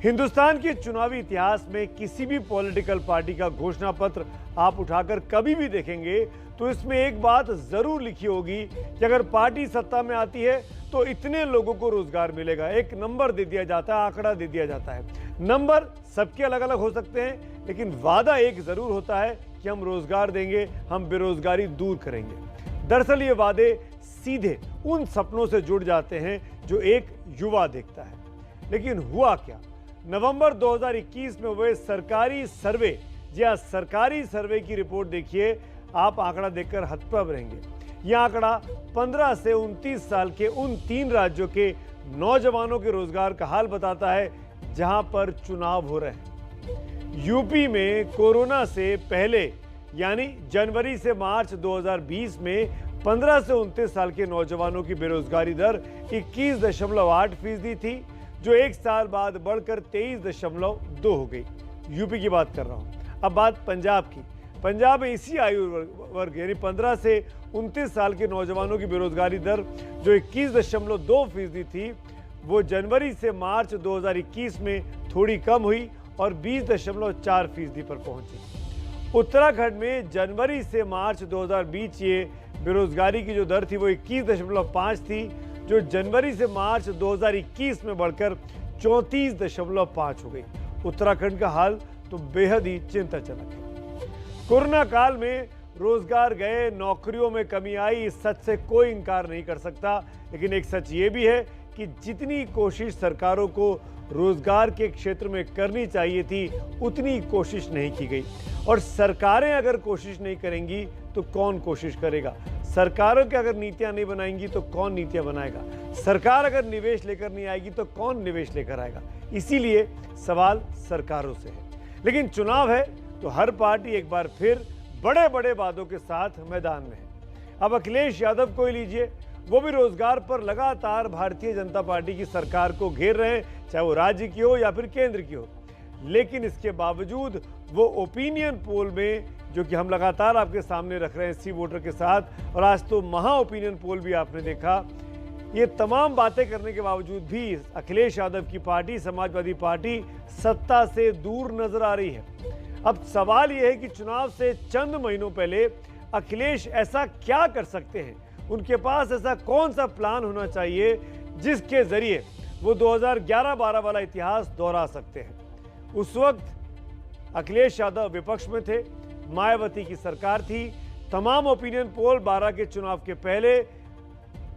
हिंदुस्तान के चुनावी इतिहास में किसी भी पॉलिटिकल पार्टी का घोषणा पत्र आप उठाकर कभी भी देखेंगे तो इसमें एक बात जरूर लिखी होगी कि अगर पार्टी सत्ता में आती है तो इतने लोगों को रोजगार मिलेगा। एक नंबर दे दिया जाता है, आंकड़ा दे दिया जाता है। नंबर सबके अलग अलग हो सकते हैं, लेकिन वादा एक जरूर होता है कि हम रोजगार देंगे, हम बेरोजगारी दूर करेंगे। दरअसल ये वादे सीधे उन सपनों से जुड़ जाते हैं जो एक युवा देखता है। लेकिन हुआ क्या? नवंबर 2021 में हुए सरकारी सर्वे, जी हाँ, सरकारी सर्वे की रिपोर्ट देखिए, आप आंकड़ा देखकर हतप्रभ रहेंगे। यह आंकड़ा 15 से 29 साल के उन 3 राज्यों के नौजवानों के रोजगार का हाल बताता है जहां पर चुनाव हो रहे हैं। यूपी में कोरोना से पहले यानी जनवरी से मार्च 2020 में 15 से 29 साल के नौजवानों की बेरोजगारी दर 21.8% थी, जो एक साल बाद बढ़कर 23.2 हो गई। यूपी की बात कर रहा हूं। अब बात पंजाब की। पंजाब में इसी आयु वर्ग यानी 15 से 29 साल के नौजवानों की बेरोजगारी दर जो 21.2% थी, वो जनवरी से मार्च 2021 में थोड़ी कम हुई और 20.4% पर पहुंची। उत्तराखंड में जनवरी से मार्च 2020 ये बेरोजगारी की जो दर थी वो 21.5 थी, जो जनवरी से मार्च 2021 में बढ़कर 34.5 हो गई। उत्तराखंड का हाल तो बेहद ही चिंताजनक है। कोरोना काल में रोजगार गए, नौकरियों में कमी आई, इस सच से कोई इंकार नहीं कर सकता। लेकिन एक सच ये भी है कि जितनी कोशिश सरकारों को रोजगार के क्षेत्र में करनी चाहिए थी, उतनी कोशिश नहीं की गई। और सरकारें अगर कोशिश नहीं करेंगी तो कौन कोशिश करेगा? सरकारों की अगर नीतियां नहीं बनाएंगी तो कौन नीतियां बनाएगा? सरकार अगर निवेश लेकर नहीं आएगी तो कौन निवेश लेकर आएगा? इसीलिए सवाल सरकारों से है। लेकिन चुनाव है तो हर पार्टी एक बार फिर बड़े बड़े वादों के साथ मैदान में है। अब अखिलेश यादव को ही लीजिए, वो भी रोजगार पर लगातार भारतीय जनता पार्टी की सरकार को घेर रहे हैं, चाहे वो राज्य की हो या फिर केंद्र की हो। लेकिन इसके बावजूद वो ओपिनियन पोल में, जो कि हम लगातार आपके सामने रख रहे हैं सी वोटर के साथ, और आज तो महा ओपिनियन पोल भी आपने देखा, ये तमाम बातें करने के बावजूद भी अखिलेश यादव की पार्टी, समाजवादी पार्टी, सत्ता से दूर नजर आ रही है। अब सवाल यह है कि चुनाव से चंद महीनों पहले अखिलेश ऐसा क्या कर सकते हैं? उनके पास ऐसा कौन सा प्लान होना चाहिए जिसके जरिए वो 2011-12 वाला इतिहास दोहरा सकते हैं? उस वक्त अखिलेश यादव विपक्ष में थे, मायावती की सरकार थी। तमाम ओपिनियन पोल 12 के चुनाव के पहले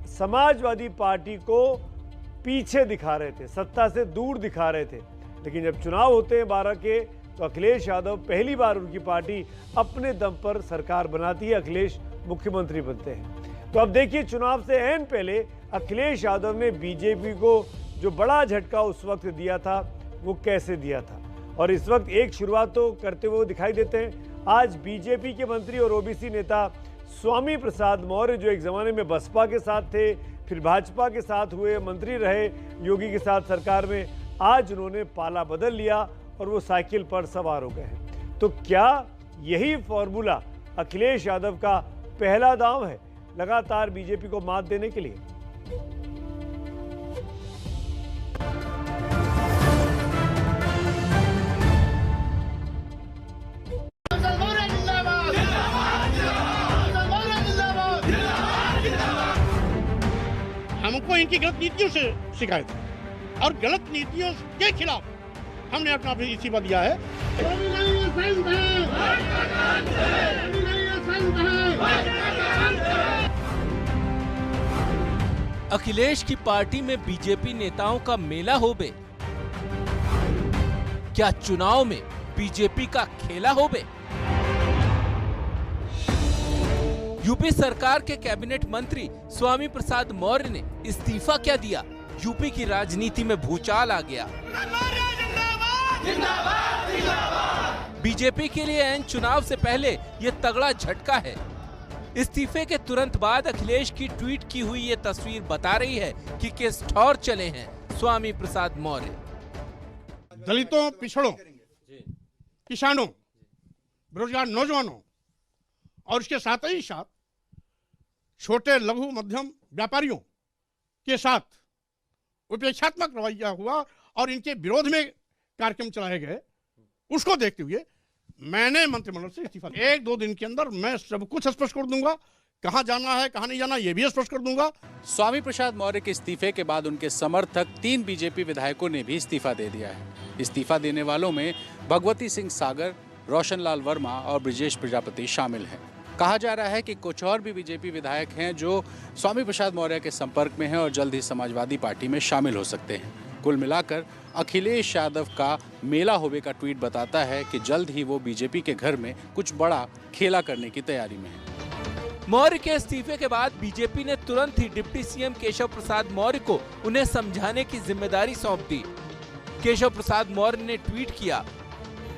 समाजवादी पार्टी को पीछे दिखा रहे थे, सत्ता से दूर दिखा रहे थे। लेकिन जब चुनाव होते हैं 12 के, तो अखिलेश यादव पहली बार उनकी पार्टी अपने दम पर सरकार बनाती है, अखिलेश मुख्यमंत्री बनते हैं। तो अब देखिए, चुनाव से ऐन पहले अखिलेश यादव ने बीजेपी को जो बड़ा झटका उस वक्त दिया था, वो कैसे दिया था, और इस वक्त एक शुरुआत तो करते हुए दिखाई देते हैं। आज बीजेपी के मंत्री और ओबीसी नेता स्वामी प्रसाद मौर्य, जो एक जमाने में बसपा के साथ थे, फिर भाजपा के साथ हुए, मंत्री रहे योगी के साथ सरकार में, आज उन्होंने पाला बदल लिया और वो साइकिल पर सवार हो गए हैं। तो क्या यही फॉर्मूला अखिलेश यादव का पहला दांव है लगातार बीजेपी को मात देने के लिए? हमको इनकी गलत नीतियों से शिकायत है और गलत नीतियों के खिलाफ हमने अपना इस्तीफा दिया है। अखिलेश की पार्टी में बीजेपी नेताओं का मेला हो बे? क्या चुनाव में बीजेपी का खेला हो बे? यूपी सरकार के कैबिनेट मंत्री स्वामी प्रसाद मौर्य ने इस्तीफा क्या दिया? यूपी की राजनीति में भूचाल आ गया। बीजेपी के लिए ऐन चुनाव से पहले ये तगड़ा झटका है। इस्तीफे के तुरंत बाद अखिलेश की ट्वीट की हुई ये तस्वीर बता रही है कि किस ठौर चले हैं स्वामी प्रसाद मौर्य। दलितों, पिछड़ों, किसानों, बेरोजगार नौजवानों और इसके साथ ही साथ छोटे लघु मध्यम व्यापारियों के साथ उपेक्षात्मक रवैया हुआ और इनके विरोध में कार्यक्रम चलाए गए, उसको देखते हुए मैंने मंत्रिमंडल से इस्तीफा दिया। 1-2 दिन के अंदर मैं सब कुछ स्पष्ट कर दूंगा, कहां जाना है कहां नहीं जाना ये भी स्पष्ट कर दूंगा। स्वामी प्रसाद मौर्य के इस्तीफे के बाद उनके समर्थक 3 बीजेपी विधायकों ने भी इस्तीफा दे दिया है। इस्तीफा देने वालों में भगवती सिंह सागर, रोशनलाल वर्मा और ब्रिजेश प्रजापति शामिल हैं। कहा जा रहा है कि कुछ और भी बीजेपी विधायक हैं जो स्वामी प्रसाद मौर्य के संपर्क में हैं और जल्द ही समाजवादी पार्टी में शामिल हो सकते हैं। कुल मिलाकर अखिलेश यादव का मेला होवे का ट्वीट बताता है कि जल्द ही वो बीजेपी के घर में कुछ बड़ा खेला करने की तैयारी में है। मौर्य के इस्तीफे के बाद बीजेपी ने तुरंत ही डिप्टी सीएम केशव प्रसाद मौर्य को उन्हें समझाने की जिम्मेदारी सौंप दी। केशव प्रसाद मौर्य ने ट्वीट किया,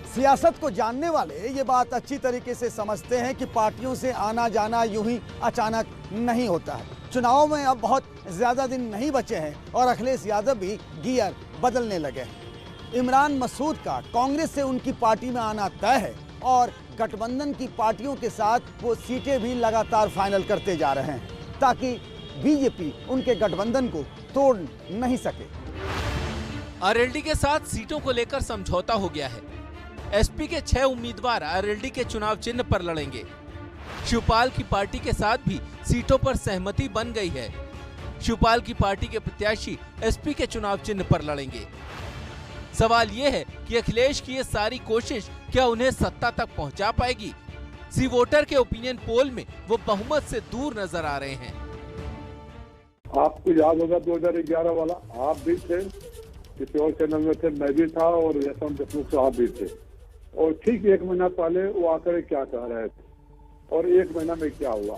सियासत को जानने वाले ये बात अच्छी तरीके से समझते हैं कि पार्टियों से आना जाना यूं ही अचानक नहीं होता है। चुनाव में अब बहुत ज्यादा दिन नहीं बचे हैं और अखिलेश यादव भी गियर बदलने लगे हैं। इमरान मसूद का कांग्रेस से उनकी पार्टी में आना तय है और गठबंधन की पार्टियों के साथ वो सीटें भी लगातार फाइनल करते जा रहे हैं ताकि बीजेपी उनके गठबंधन को तोड़ नहीं सके। आरएलडी के साथ सीटों को लेकर समझौता हो गया है। एसपी के 6 उम्मीदवार आरएलडी के चुनाव चिन्ह पर लड़ेंगे। शिवपाल की पार्टी के साथ भी सीटों पर सहमति बन गई है। शिवपाल की पार्टी के प्रत्याशी एसपी के चुनाव चिन्ह पर लड़ेंगे। सवाल ये है कि अखिलेश की ये सारी कोशिश क्या उन्हें सत्ता तक पहुंचा पाएगी? सी वोटर के ओपिनियन पोल में वो बहुमत से दूर नजर आ रहे हैं। आपको याद होगा 2011 वाला, आप भी थे, किसी और चैनल में थे, मैं भी था और यशवंत देशमुख साहब भी थे। और ठीक 1 महीना पहले वो आकर क्या कह रहे थे और 1 महीना में क्या हुआ।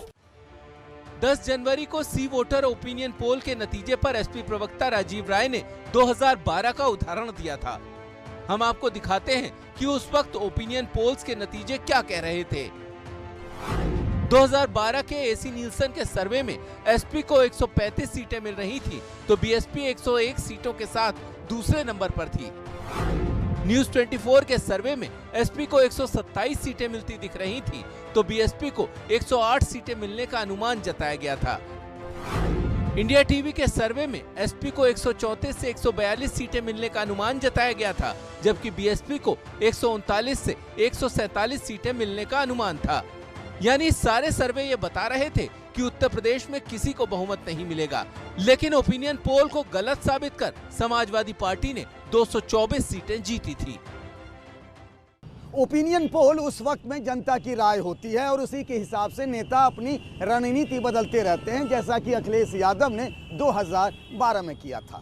10 जनवरी को सी वोटर ओपिनियन पोल के नतीजे पर एसपी प्रवक्ता राजीव राय ने 2012 का उदाहरण दिया था। हम आपको दिखाते हैं कि उस वक्त ओपिनियन पोल्स के नतीजे क्या कह रहे थे। 2012 के एसी नीलसन के सर्वे में एसपी को 135 सीटें मिल रही थी तो बीएसपी 101 सीटों के साथ दूसरे नंबर पर थी। न्यूज 24 के सर्वे में एसपी को 127 सीटें मिलती दिख रही थी तो बीएसपी को 108 सीटें मिलने का अनुमान जताया गया था। इंडिया टीवी के सर्वे में एसपी को 134 से 142 सीटें मिलने का अनुमान जताया गया था जबकि बीएसपी को 139 से 147 सीटें मिलने का अनुमान था। यानी सारे सर्वे ये बता रहे थे कि उत्तर प्रदेश में किसी को बहुमत नहीं मिलेगा, लेकिन ओपिनियन पोल को गलत साबित कर समाजवादी पार्टी ने 224 सीटें जीती थी। ओपिनियन पोल उस वक्त में जनता की राय होती है और उसी के हिसाब से नेता अपनी रणनीति बदलते रहते हैं, जैसा कि अखिलेश यादव ने 2012 में किया था।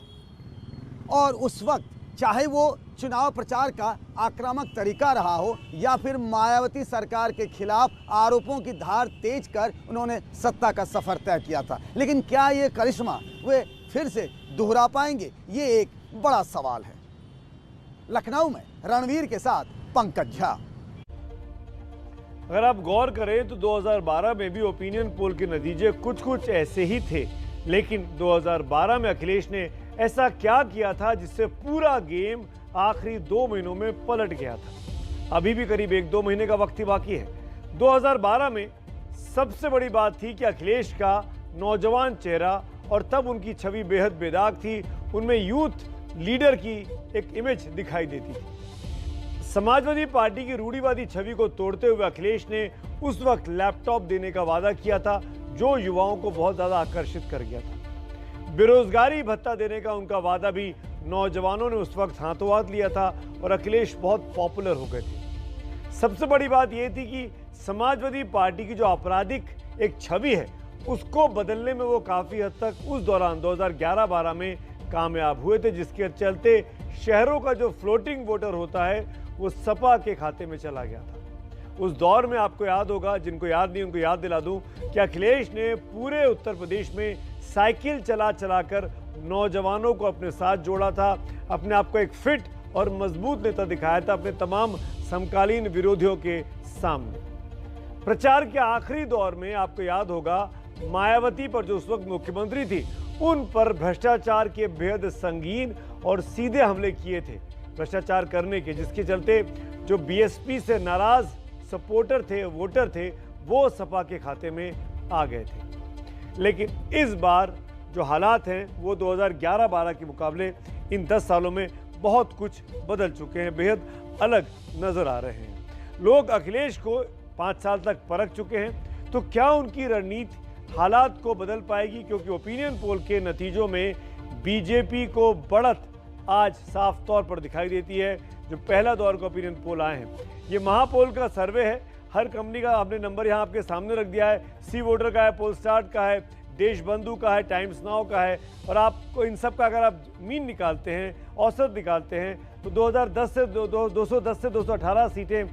और उस वक्त चाहे वो चुनाव प्रचार का आक्रामक तरीका रहा हो या फिर मायावती सरकार के खिलाफ आरोपों की धार तेज कर उन्होंने सत्ता का सफर तय किया था, लेकिन क्या ये करिश्मा वे फिर से दोहरा पाएंगे, ये एक बड़ा सवाल है। लखनऊ में रणवीर के साथ पंकज झा। अगर आप गौर करें तो 2012 में भी ओपिनियन पोल के नतीजे कुछ ऐसे ही थे, लेकिन 2012 में अखिलेश ने ऐसा क्या किया था जिससे पूरा गेम आखिरी 2 महीनों में पलट गया था। अभी भी करीब 1-2 महीने का वक्त ही बाकी है। 2012 में सबसे बड़ी बात थी कि अखिलेश का नौजवान चेहरा और तब उनकी छवि बेहद बेदाग थी, उनमें यूथ लीडर की एक इमेज दिखाई देती थी। समाजवादी पार्टी की रूढ़िवादी छवि को तोड़ते हुए अखिलेश ने उस वक्त लैपटॉप देने का वादा किया था जो युवाओं को बहुत ज्यादा आकर्षित कर गया था। बेरोजगारी भत्ता देने का उनका वादा भी नौजवानों ने उस वक्त हाथों हाथ लिया था और अखिलेश बहुत पॉपुलर हो गए थे। सबसे बड़ी बात यह थी कि समाजवादी पार्टी की जो आपराधिक एक छवि है उसको बदलने में वो काफी हद तक उस दौरान 2011-12 में कामयाब हुए थे, जिसके चलते शहरों का जो फ्लोटिंग वोटर होता है वो सपा के खाते में चला गया था। उस दौर में आपको याद होगा, जिनको याद नहीं उनको याद दिला दूं कि अखिलेश ने पूरे उत्तर प्रदेश में साइकिल चला कर नौजवानों को अपने साथ जोड़ा था, अपने आप को एक फिट और मजबूत नेता दिखाया था अपने तमाम समकालीन विरोधियों के सामने। प्रचार के आखिरी दौर में आपको याद होगा मायावती पर, जो उस वक्त मुख्यमंत्री थी, उन पर भ्रष्टाचार के बेहद संगीन और सीधे हमले किए थे भ्रष्टाचार करने के, जिसके चलते जो बीएसपी से नाराज सपोर्टर थे, वोटर थे, वो सपा के खाते में आ गए थे। लेकिन इस बार जो हालात हैं वो 2011-12 के मुकाबले इन 10 सालों में बहुत कुछ बदल चुके हैं, बेहद अलग नजर आ रहे हैं। लोग अखिलेश को 5 साल तक परख चुके हैं, तो क्या उनकी रणनीति हालात को बदल पाएगी? क्योंकि ओपिनियन पोल के नतीजों में बीजेपी को बढ़त आज साफ तौर पर दिखाई देती है। जो पहला दौर का ओपिनियन पोल आए हैं, ये महापोल का सर्वे है, हर कंपनी का आपने नंबर यहाँ आपके सामने रख दिया है। सी वोटर का है, पोलस्टार्ट का है, देशबंधु का है, टाइम्स नाउ का है, और आपको इन सब का अगर आप मीन निकालते हैं, औसत निकालते हैं, तो 210 से 218 सीटें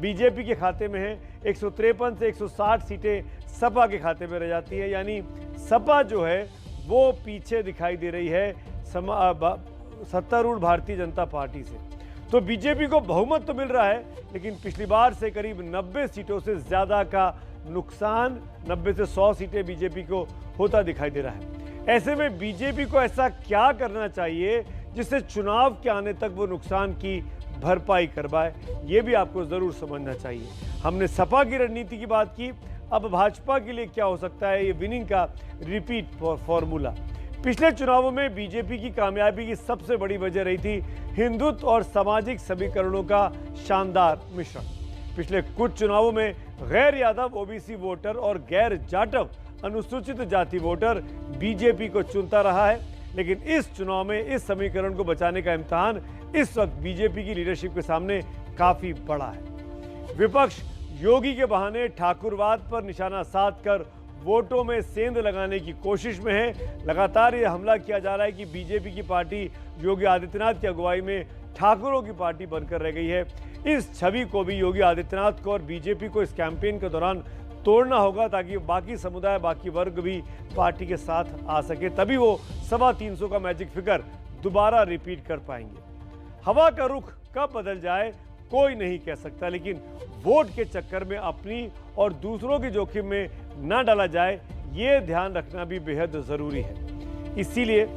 बीजेपी के खाते में हैं, 153 से 160 सीटें सपा के खाते में रह जाती है। यानी सपा जो है वो पीछे दिखाई दे रही है सत्तारूढ़ भारतीय जनता पार्टी से। तो बीजेपी को बहुमत तो मिल रहा है, लेकिन पिछली बार से करीब 90 सीटों से ज़्यादा का नुकसान, 90 से 100 सीटें बीजेपी को होता दिखाई दे रहा है। ऐसे में बीजेपी को ऐसा क्या करना चाहिए जिससे चुनाव के आने तक वो नुकसान की भरपाई कर पाए, ये भी आपको ज़रूर समझना चाहिए। हमने सपा की रणनीति की बात की, अब भाजपा के लिए क्या हो सकता है ये विनिंग का रिपीट फॉर्मूला। पिछले चुनावों में बीजेपी की कामयाबी की सबसे बड़ी वजह रही थी हिंदुत्व और सामाजिक समीकरणों का शानदार मिश्रण। पिछले कुछ चुनावों में गैर यादव ओबीसी वोटर और गैर जाटव अनुसूचित जाति वोटर बीजेपी को चुनता रहा है, लेकिन इस चुनाव में इस समीकरण को बचाने का इम्तिहान इस वक्त बीजेपी की लीडरशिप के सामने काफी बड़ा है। विपक्ष योगी के बहाने ठाकुरवाद पर निशाना साधकर वोटों में सेंध लगाने की कोशिश में है। लगातार यह हमला किया जा रहा है कि बीजेपी की पार्टी योगी आदित्यनाथ की अगुवाई में ठाकुरों की पार्टी बनकर रह गई है। इस छवि को भी योगी आदित्यनाथ को और बीजेपी को इस कैंपेन के दौरान तोड़ना होगा, ताकि बाकी समुदाय, बाकी वर्ग भी पार्टी के साथ आ सके, तभी वो 325 का मैजिक फिगर दोबारा रिपीट कर पाएंगे। हवा का रुख कब बदल जाए कोई नहीं कह सकता, लेकिन वोट के चक्कर में अपनी और दूसरों की जोखिम में ना डाला जाए, ये ध्यान रखना भी बेहद ज़रूरी है। इसीलिए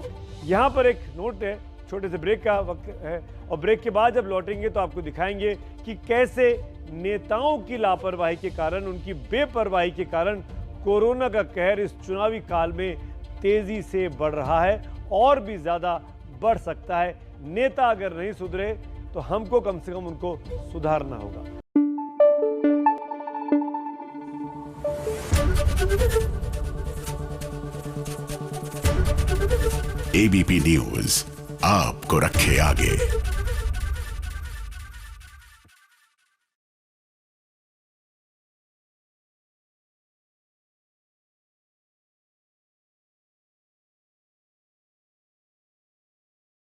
यहाँ पर एक नोट है, छोटे से ब्रेक का वक्त है, और ब्रेक के बाद जब लौटेंगे तो आपको दिखाएंगे कि कैसे नेताओं की लापरवाही के कारण, उनकी बेपरवाही के कारण कोरोना का कहर इस चुनावी काल में तेजी से बढ़ रहा है और भी ज़्यादा बढ़ सकता है। नेता अगर नहीं सुधरे तो हमको कम से कम उनको सुधारना होगा। एबीपी न्यूज आपको रखे आगे।